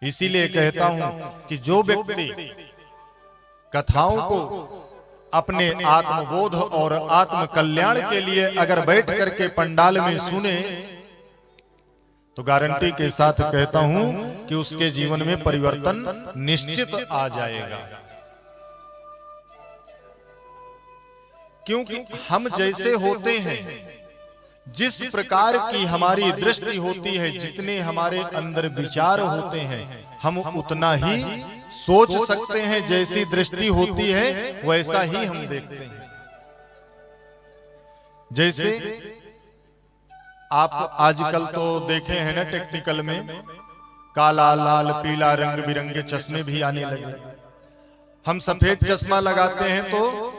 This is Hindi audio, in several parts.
इसीलिए कहता हूं कि जो व्यक्ति कथाओं को अपने आत्मबोध और आत्म कल्याण के लिए अगर बैठ करके पंडाल में सुने तो गारंटी के साथ कहता हूं कि उसके जीवन में परिवर्तन निश्चित आ जाएगा। क्योंकि हम जैसे होते हैं, जिस प्रकार की हमारी दृष्टि होती है, जितने हमारे अंदर विचार होते हैं, हम उतना ही सोच सकते हैं। जैसी दृष्टि होती है वैसा ही हम देखते हैं। जैसे आप आजकल तो देखे हैं ना, टेक्निकल में काला, लाल, पीला रंग बिरंगे चश्मे भी आने लगे। हम सफेद चश्मा लगाते हैं तो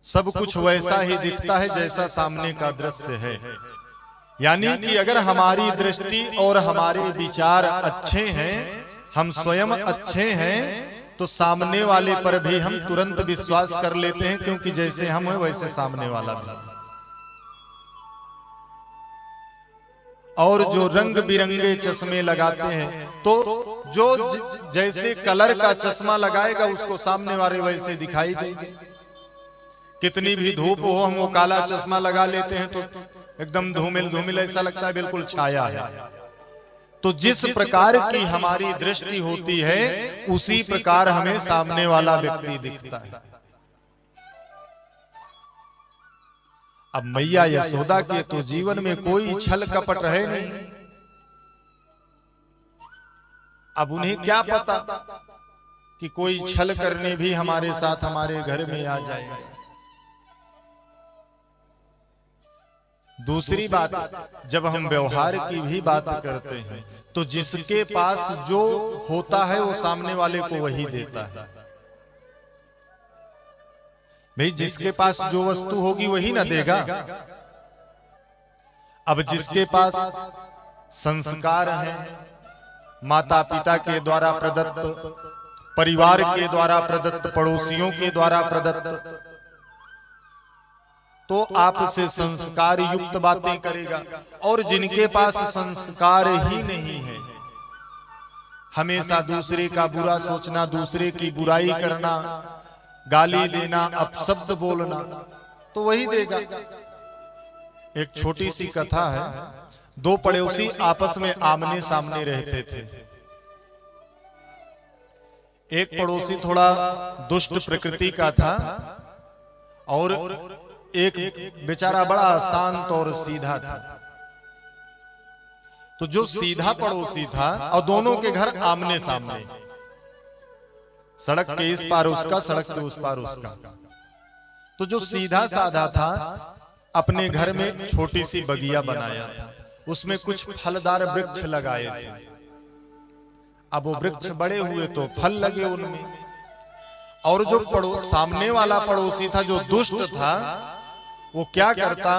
सब कुछ वैसा ही दिखता है जैसा सामने का दृश्य है। यानी कि अगर हमारी दृष्टि और हमारे विचार अच्छे हैं, हम स्वयं अच्छे हैं, तो सामने वाले पर भी हम तुरंत विश्वास कर लेते हैं, क्योंकि जैसे हम हैं वैसे सामने वाला भी। और जो रंग बिरंगे चश्मे लगाते हैं तो जो जैसे कलर का चश्मा लगाएगा उसको सामने वाले वैसे दिखाई देंगे। कितनी भी धूप हो, हम वो काला चश्मा लगा लेते हैं तो एकदम धूमिल धूमिल ऐसा लगता है, बिल्कुल छाया है। तो जिस प्रकार की हमारी दृष्टि होती है उसी प्रकार हमें सामने वाला व्यक्ति दिखता है। अब मैया यशोदा के तो जीवन में कोई छल कपट रहे नहीं। अब उन्हें क्या पता कि कोई छल करने भी हमारे साथ हमारे घर में आ जाए। दूसरी बात, जब हम व्यवहार की भी बात करते हैं तो जिसके पास जो होता है वो सामने वाले को वही देता है। भाई जिसके पास जो वस्तु होगी वही ना देगा। अब जिसके पास संस्कार है, माता पिता के द्वारा प्रदत्त, परिवार के द्वारा प्रदत्त, पड़ोसियों के द्वारा प्रदत्त, तो आपसे संस्कार युक्त बातें करेगा। और जिनके पास संस्कार ही नहीं है, हमेशा दूसरे का बुरा सोचना, दूसरे की बुराई करना, गाली देना, अपशब्द बोलना, तो वही देगा। एक छोटी सी कथा है। दो पड़ोसी आपस में आमने सामने रहते थे। एक पड़ोसी थोड़ा दुष्ट प्रकृति का था और एक बेचारा बड़ा शांत और सीधा था। तो जो सीधा पड़ोसी था, और दोनों के घर आमने सामने, सड़क के इस पार उसका, सड़क के उस पार उसका। तो जो सीधा साधा था अपने घर में छोटी सी बगिया बनाया था, उसमें कुछ फलदार वृक्ष लगाए थे। अब वो वृक्ष बड़े हुए तो फल लगे उनमें। और जो सामने वाला पड़ोसी था जो दुष्ट था, वो क्या करता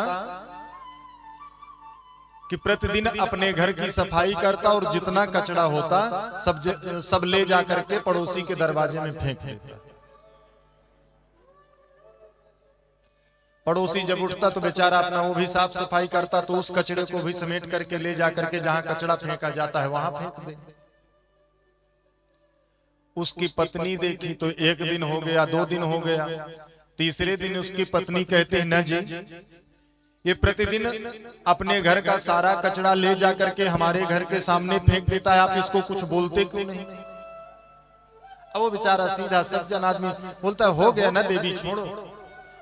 कि प्रतिदिन अपने घर की सफाई करता और जितना कचरा होता सब ले जा करके पड़ोसी के दरवाजे में फेंक देता। पड़ोसी जब उठता तो बेचारा अपना वो भी साफ सफाई करता, तो उस कचरे को भी समेट करके ले जा करके जहां कचरा फेंका जाता है वहां फेंक दे। उसकी पत्नी देखी तो एक दिन हो गया, 2 दिन हो गया, तीसरे दिन उसकी पत्नी कहते हैं, न जी, ये प्रतिदिन अपने घर का सारा कचरा ले जा करके हमारे घर के सामने फेंक देता है, आप इसको कुछ बोलते क्यों नहीं? अब वो बेचारा सीधा सज्जन आदमी बोलता है, हो गया ना देवी, छोड़ो।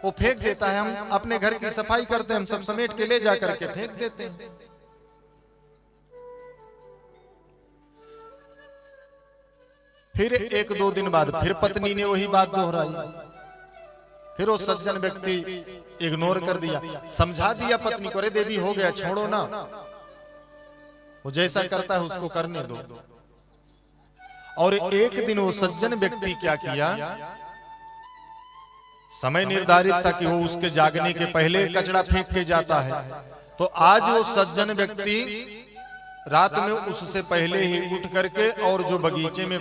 वो फेंक देता है। हम अपने घर की सफाई करते हैं, हम सब समेट के ले जा करके फेंक देते हैं। फिर 1-2 दिन बाद फिर पत्नी ने वही बात दोहराई। फिर वो सज्जन व्यक्ति इग्नोर कर दिया, समझा दिया पत्नी को, अरे देवी हो गया, छोड़ो ना, वो जैसा करता है उसको करने दो। और एक दिन वो सज्जन व्यक्ति क्या किया, समय निर्धारित था कि वो उसके जागने के पहले कचरा फेंक के जाता है। तो आज वो सज्जन व्यक्ति रात में उससे पहले ही उठ करके और जो बगीचे में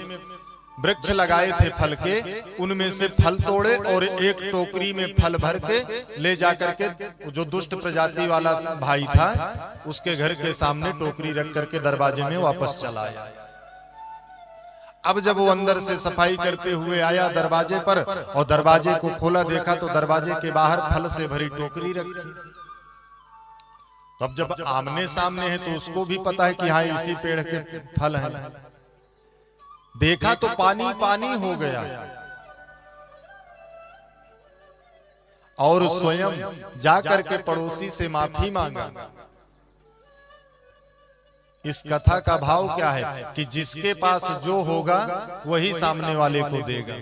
वृक्ष लगाए थे फल के, उनमें से फल तोड़े और एक टोकरी में फल भर के ले जाकर के जो दुष्ट प्रजाति वाला भाई था उसके घर के सामने टोकरी रख करके दरवाजे में वापस चला आया। अब जब वो अंदर से सफाई करते हुए आया दरवाजे पर और दरवाजे को खोला, देखा तो दरवाजे के बाहर फल से भरी टोकरी रखी। तो अब जब आमने सामने है तो उसको भी पता है कि हाँ इसी पेड़ के फल हैं। देखा तो पानी पानी हो गया और स्वयं जाकर के पड़ोसी से माफी मांगा। इस कथा का भाव क्या है कि जिसके पास जो होगा वही सामने वाले को देगा।